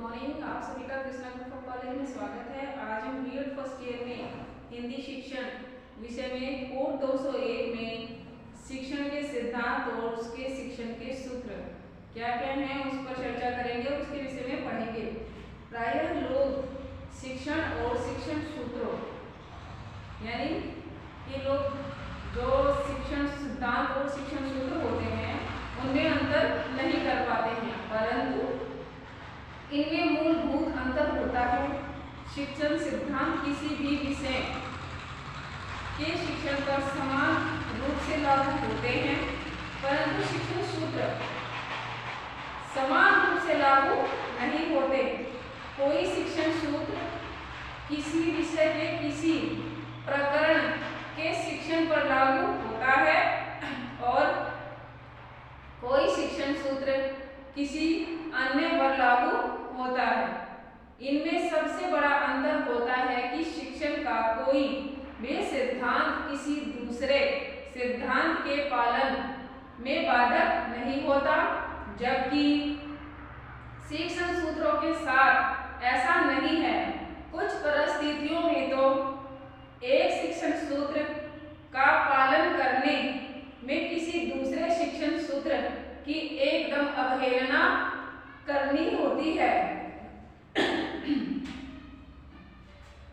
Morning. आप सभी का कृष्णा ग्रुप कॉलेज में स्वागत है। आज हम बीएड फर्स्ट ईयर में हिंदी शिक्षण विषय में कोड 201 में शिक्षण के सिद्धांत और उसके शिक्षण के सूत्र क्या क्या हैं उस पर चर्चा करेंगे, उसके विषय में पढ़ेंगे। प्रायः लोग शिक्षण और शिक्षण सूत्रों यानी ये लोग जो शिक्षण सिद्धांत और शिक्षण सूत्र होते हैं उनमें अंतर नहीं कर पाते हैं, परंतु इनमें मूलभूत अंतर होता है। शिक्षण सिद्धांत किसी भी विषय के शिक्षण पर समान रूप से लागू होते हैं, परंतु शिक्षण सूत्र समान रूप से लागू नहीं होते। कोई शिक्षण सूत्र किसी विषय के किसी प्रकरण के शिक्षण पर लागू होता है और कोई शिक्षण सूत्र किसी अन्य पर लागू होता है। इनमें सबसे बड़ा अंतर होता है कि शिक्षण का कोई भी सिद्धांत किसी दूसरे सिद्धांत के पालन में बाधक नहीं होता, जबकि शिक्षण सूत्रों के साथ ऐसा नहीं है। कुछ परिस्थितियों में तो एक शिक्षण सूत्र का पालन करने में किसी दूसरे शिक्षण सूत्र की एकदम अवहेलना करनी होती है।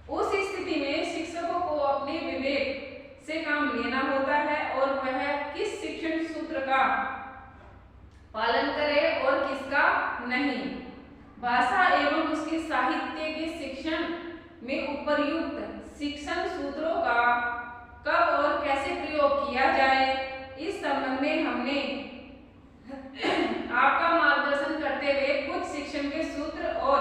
उस स्थिति में शिक्षकों को अपने विवेक से काम लेना होता है और वह किस शिक्षण सूत्र का पालन करे और किसका नहीं। भाषा एवं उसके साहित्य के शिक्षण में उपर्युक्त शिक्षण सूत्रों का कब और कैसे प्रयोग किया जाए, इस संबंध में हमने आपका मार्गदर्शन करते हुए कुछ शिक्षण के सूत्र और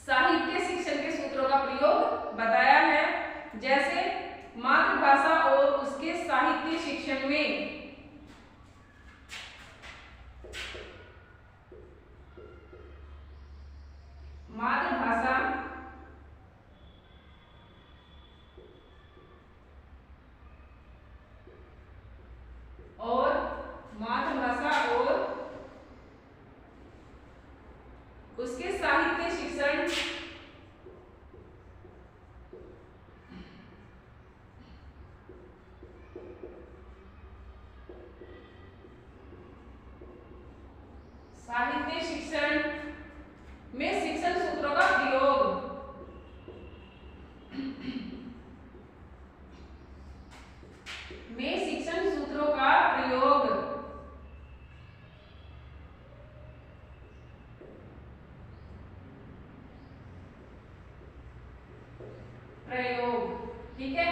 साहित्य शिक्षण के सूत्रों का प्रयोग बताया है। जैसे मातृभाषा और उसके साहित्य शिक्षण में मातृभाषा और उसके साहित्य शिक्षण में शिक्षण सूत्रों का प्रयोग ठीक है।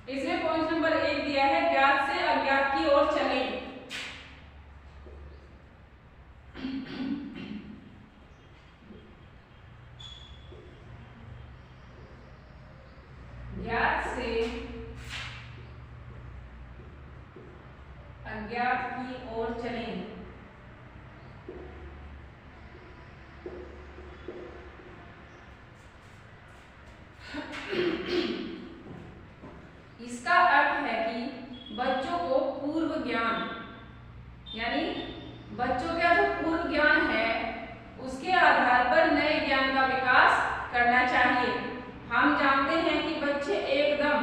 इसमें पॉइंट नंबर 1 दिया है, ज्ञात से अज्ञात की ओर चले। ज्ञात से अज्ञात की ओर चलें। इसका अर्थ है कि बच्चों को पूर्व ज्ञान यानी बच्चों का जो पूर्व ज्ञान है उसके आधार पर नए ज्ञान का विकास करना चाहिए। हम जानते हैं कि बच्चे एकदम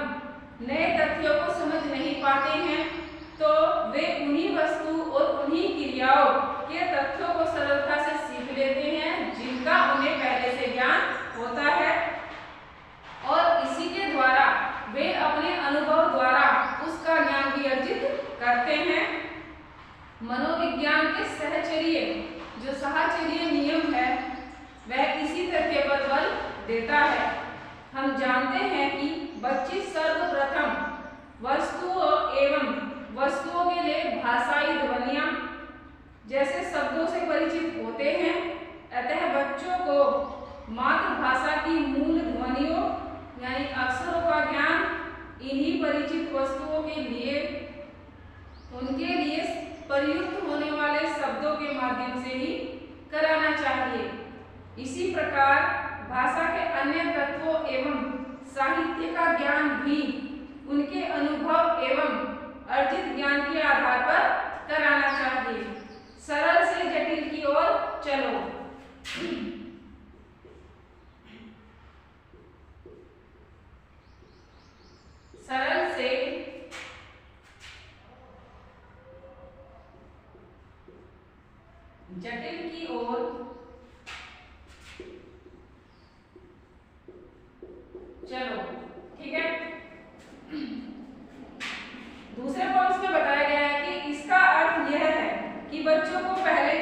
नए तथ्यों को समझ नहीं पाते हैं, तो वे उन्हीं वस्तु और उन्हीं क्रियाओं के तथ्यों को सरलता से सीख लेते हैं जिनका उन्हें पहले से ज्ञान होता है, और इसी के द्वारा वे अपने अनुभव द्वारा उसका ज्ञान भी अर्जित करते हैं। मनोविज्ञान के जो साहचर्य नियम है वह किसी तथ्य पर बल देता है। हम जानते हैं कि बच्चे सर्वप्रथम वस्तुओं के लिए भाषाई ध्वनियां जैसे शब्दों से परिचित होते हैं, अतः बच्चों को मातृभाषा की मूल ध्वनियों यानी अक्षरों का ज्ञान इन्हीं परिचित वस्तुओं के लिए उनके लिए प्रयुक्त होने वाले शब्दों के माध्यम से ही कराना चाहिए। इसी प्रकार भाषा के अन्य तत्वों एवं साहित्य का ज्ञान भी उनके अनुभव एवं अर्जित ज्ञान के आधार पर कराना चाहिए। सरल से जटिल चलो। सरल से जटिल की ओर चलो। ठीक है, दूसरे पॉइंट्स में बताया गया है कि इसका अर्थ यह है कि बच्चों को पहले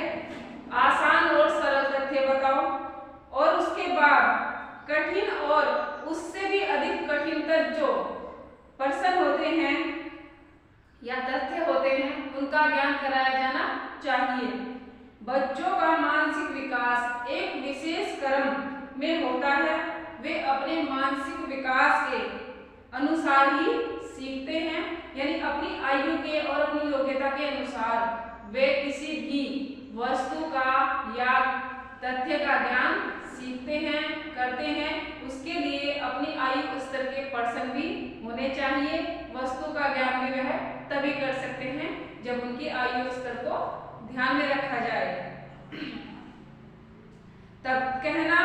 आसान और सरल तथ्य बताओ और उसके बाद कठिन और उससे भी अधिक कठिनतर जो प्रश्न होते हैं या तथ्य होते हैं उनका ज्ञान कराया जाना चाहिए। बच्चों का मानसिक विकास एक विशेष क्रम में होता है। वे अपने मानसिक विकास के अनुसार ही सीखते हैं, यानी अपनी आयु के और अपनी योग्यता के अनुसार वे किसी भी वस्तु का या तथ्य का ज्ञान सीखते हैं, करते हैं। उसके लिए अपनी आयु स्तर के पर्सन भी होने चाहिए। वस्तु का ज्ञान भी वह तभी कर सकते हैं जब उनकी आयु स्तर को ध्यान में रखा जाए। तब कहना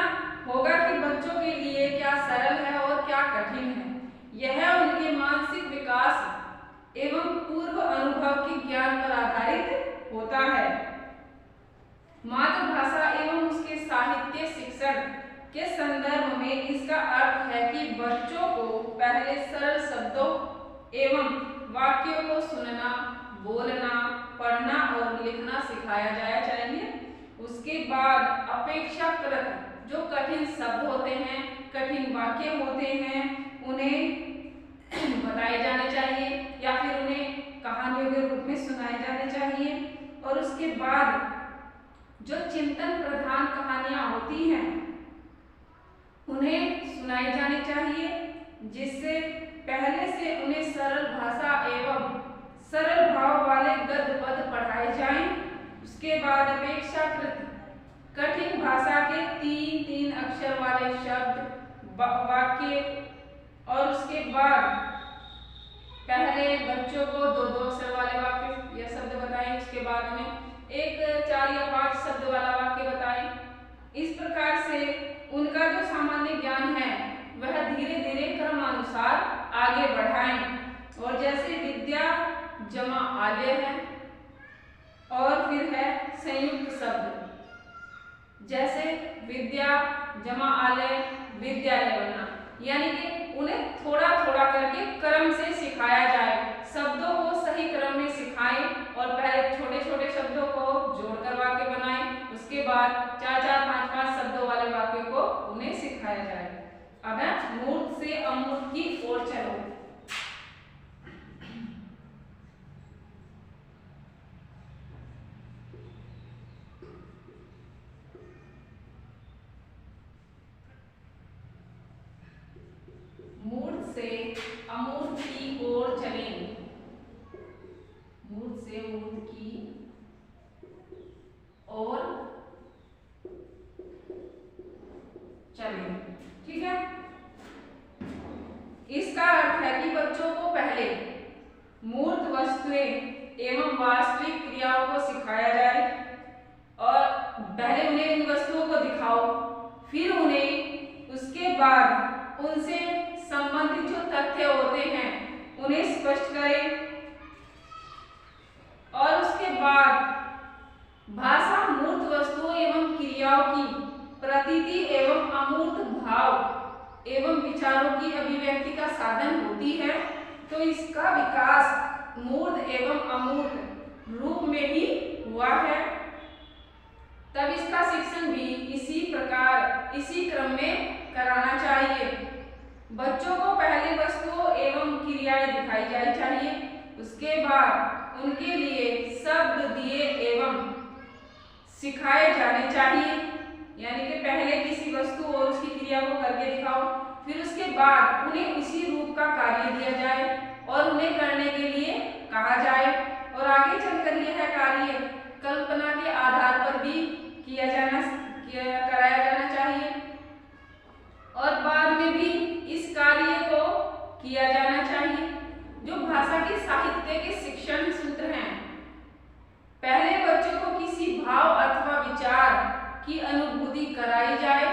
होगा कि बच्चों के लिए क्या सरल है और क्या कठिन है। यह उनके मानसिक विकास एवं पूर्व अनुभव के ज्ञान पर आधारित होता है। मातृभाषा एवं उसके साहित्य शिक्षण के संदर्भ में इसका अर्थ है कि बच्चों को पहले सरल शब्दों एवं वाक्यों को सुनना, बोलना, पढ़ना और लिखना सिखाया जाया चाहिए। उसके बाद अपेक्षाकृत जो कठिन शब्द होते हैं, कठिन वाक्य होते हैं, उन्हें बताए जाने चाहिए या फिर उन्हें कहानियों के रूप में सुनाए जाने चाहिए। और उसके बाद जो चिंतन प्रधान कहानियां होती हैं उन्हें सुनाई जानी चाहिए, जिससे पहले से उन्हें सरल भाषा एवं सरल भाव वाले गद्य पद पढ़ाए जाएं। उसके बाद अपेक्षाकृत कठिन भाषा के 3-3 अक्षर वाले शब्द, वाक्य, और उसके बाद पहले बच्चों को 2-2 अक्षर वाले वाक्य या शब्द बताएं। उसके बाद में एक 4 या 5 शब्द वाला वाक्य बताएं। इस प्रकार से उनका जो सामान्य ज्ञान है वह धीरे धीरे क्रमानुसार आगे बढ़ाएं। और जैसे विद्या जमा आलय है और फिर है संयुक्त शब्द, जैसे विद्या जमा आलय विद्यालय बनना, यानी कि उन्हें थोड़ा थोड़ा करके क्रम से सिखाया जाए। शब्दों को सही क्रम में सिखाएं और पहले छोटे छोटे शब्दों को जोड़कर वाक्य बनाएं। उसके बाद 4-4, 5-5 शब्दों वाले वाक्यों को उन्हें सिखाया जाए। अब है मूर्त से अमूर्त की ओर चलो। मूर्त से अमूर्त की ओर चलें। मूर्त से मूर्त की ओर चलें। ठीक है, इसका अर्थ है कि बच्चों को पहले मूर्त वस्तुएं एवं वास्तविक क्रियाओं को सिखाया जाए और पहले उन्हें इन वस्तुओं को दिखाओ, फिर उन्हें उसके बाद उनसे संबंधित जो तथ्य होते हैं उन्हें स्पष्ट करें। और उसके बाद भाषा मूर्त वस्तुओं एवं क्रियाओं की प्रतीति एवं अमूर्त भाव एवं विचारों की अभिव्यक्ति का साधन होती है, तो इसका विकास मूर्त एवं अमूर्त रूप में ही हुआ है। तब इसका शिक्षण भी इसी प्रकार इसी क्रम में कराना चाहिए। बच्चों को पहले वस्तुओं एवं क्रियाएं दिखाई जानी चाहिए, उसके बाद उनके लिए शब्द दिए एवं सिखाए जाने चाहिए। यानी कि पहले किसी वस्तु और उसकी क्रिया को करके दिखाओ, फिर उसके बाद उन्हें उसी रूप का कार्य दिया जाए और उन्हें करने के लिए कहा जाए। और आगे चलकर यह कार्य कल्पना के आधार पर भी कराया जाना चाहिए और बाद में भी इस कार्य को किया जाना चाहिए। जो भाषा के साहित्य के शिक्षण सूत्र हैं, पहले बच्चों को किसी भाव अथवा विचार की अनुभूति कराई जाए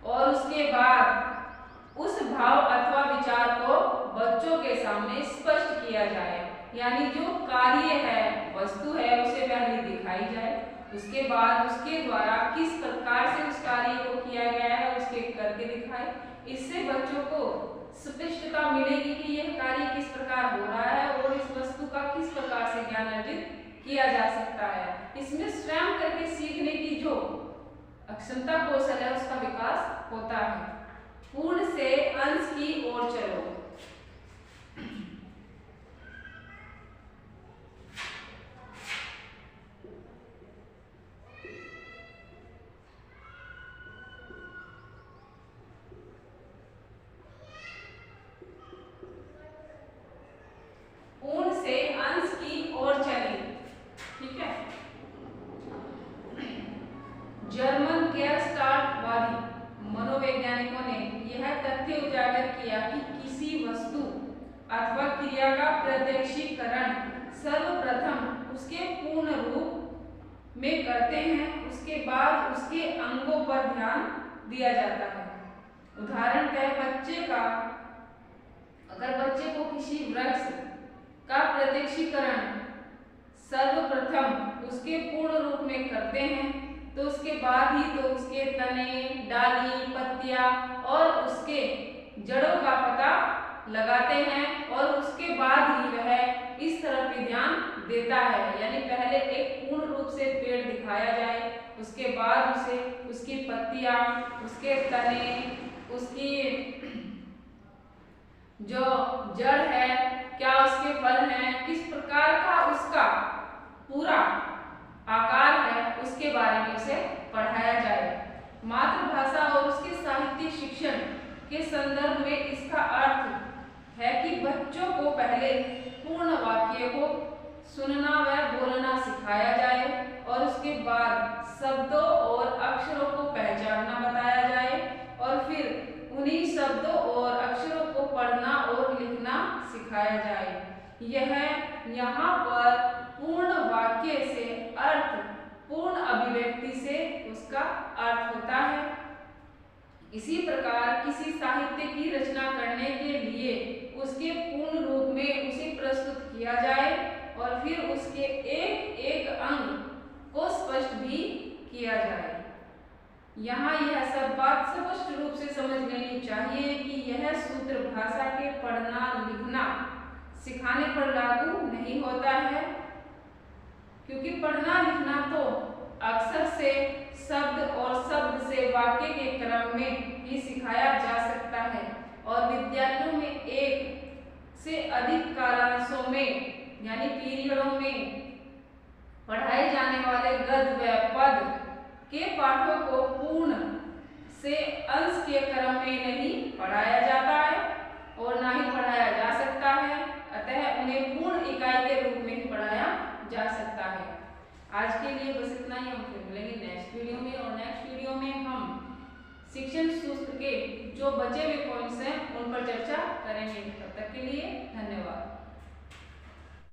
और उसके बाद उस भाव अथवा विचार को बच्चों के सामने स्पष्ट किया जाए। यानी जो कार्य है, वस्तु है, उसे पहले दिखाई जाए, उसके बाद उसके द्वारा किस प्रकार से उस कार्य को किया गया है उसके करके दिखाए। इससे बच्चों को स्पष्टता मिलेगी कि यह कार्य किस प्रकार हो रहा है और इस वस्तु का किस प्रकार से ज्ञान अर्जित किया जा सकता है। इसमें स्वयं करके सीखने की जो अक्षमता कौशल है उसका विकास होता है। पूर्ण से अंश की ओर चलो। पूर्ण से अंश की ओर चले। ठीक है। जर्मन गेस्टाल्टवादी मनोवैज्ञानिकों ने यह तथ्य उजागर किया कि किसी वस्तु अथवा क्रिया का प्रत्यक्षीकरण सर्वप्रथम उसके पूर्ण रूप में करते हैं, उसके बाद उसके अंगों पर ध्यान दिया जाता है। उदाहरणतः अगर बच्चे को किसी वृक्ष का प्रत्यक्षीकरण सर्वप्रथम उसके पूर्ण रूप में करते हैं तो उसके बाद ही तो उसके तने, डाली, पत्तियां और उसके जड़ों का पता लगाते हैं और उसके बाद ही वह इस तरफ भी ध्यान देता है। यानी पहले एक पूर्ण रूप से पेड़ दिखाया जाए, उसके बाद उसे उसकी पत्तियां, उसके तने, उसकी जो जड़ है, क्या उसके फल हैं, किस प्रकार का उसका पूरा आकार है, उसके बारे में उसे पढ़ाया जाए। मातृभाषा और उसके साहित्य शिक्षण के संदर्भ में इसका अर्थ है कि बच्चों को पहले पूर्ण वाक्य को सुनना व बोलना सिखाया जाए और उसके बाद शब्दों और अक्षरों को पहचानना बताया जाए और फिर उन्हीं शब्दों और अक्षरों को पढ़ना और लिखना सिखाया जाए। यह यहाँ पर पूर्ण वाक्य से अर्थ पूर्ण अभिव्यक्ति से उसका अर्थ होता है। इसी प्रकार किसी साहित्य की रचना करने के लिए उसके पूर्ण रूप में उसे प्रस्तुत किया जाए और फिर उसके एक एक अंग को स्पष्ट भी किया जाए। यहाँ यह सब बात स्पष्ट रूप से समझ लेनी चाहिए कि यह सूत्र भाषा के पढ़ना लिखना सिखाने पर लागू नहीं होता है, क्योंकि पढ़ना लिखना तो अक्षर से शब्द और शब्द से वाक्य के क्रम में ही सिखाया जा सकता है और विद्यालयों में एक से अधिक कालांशों में यानी पीरियडों में पढ़ाए जाने वाले गद्य व पद के पाठों को पूर्ण से अंश के क्रम में नहीं पढ़ाया जाता है और ना ही पढ़ाया जा सकता है, अतः उन्हें पूर्ण इकाई के रूप में ही पढ़ाया जा सकता है। आज के लिए बस इतना ही। हम फिर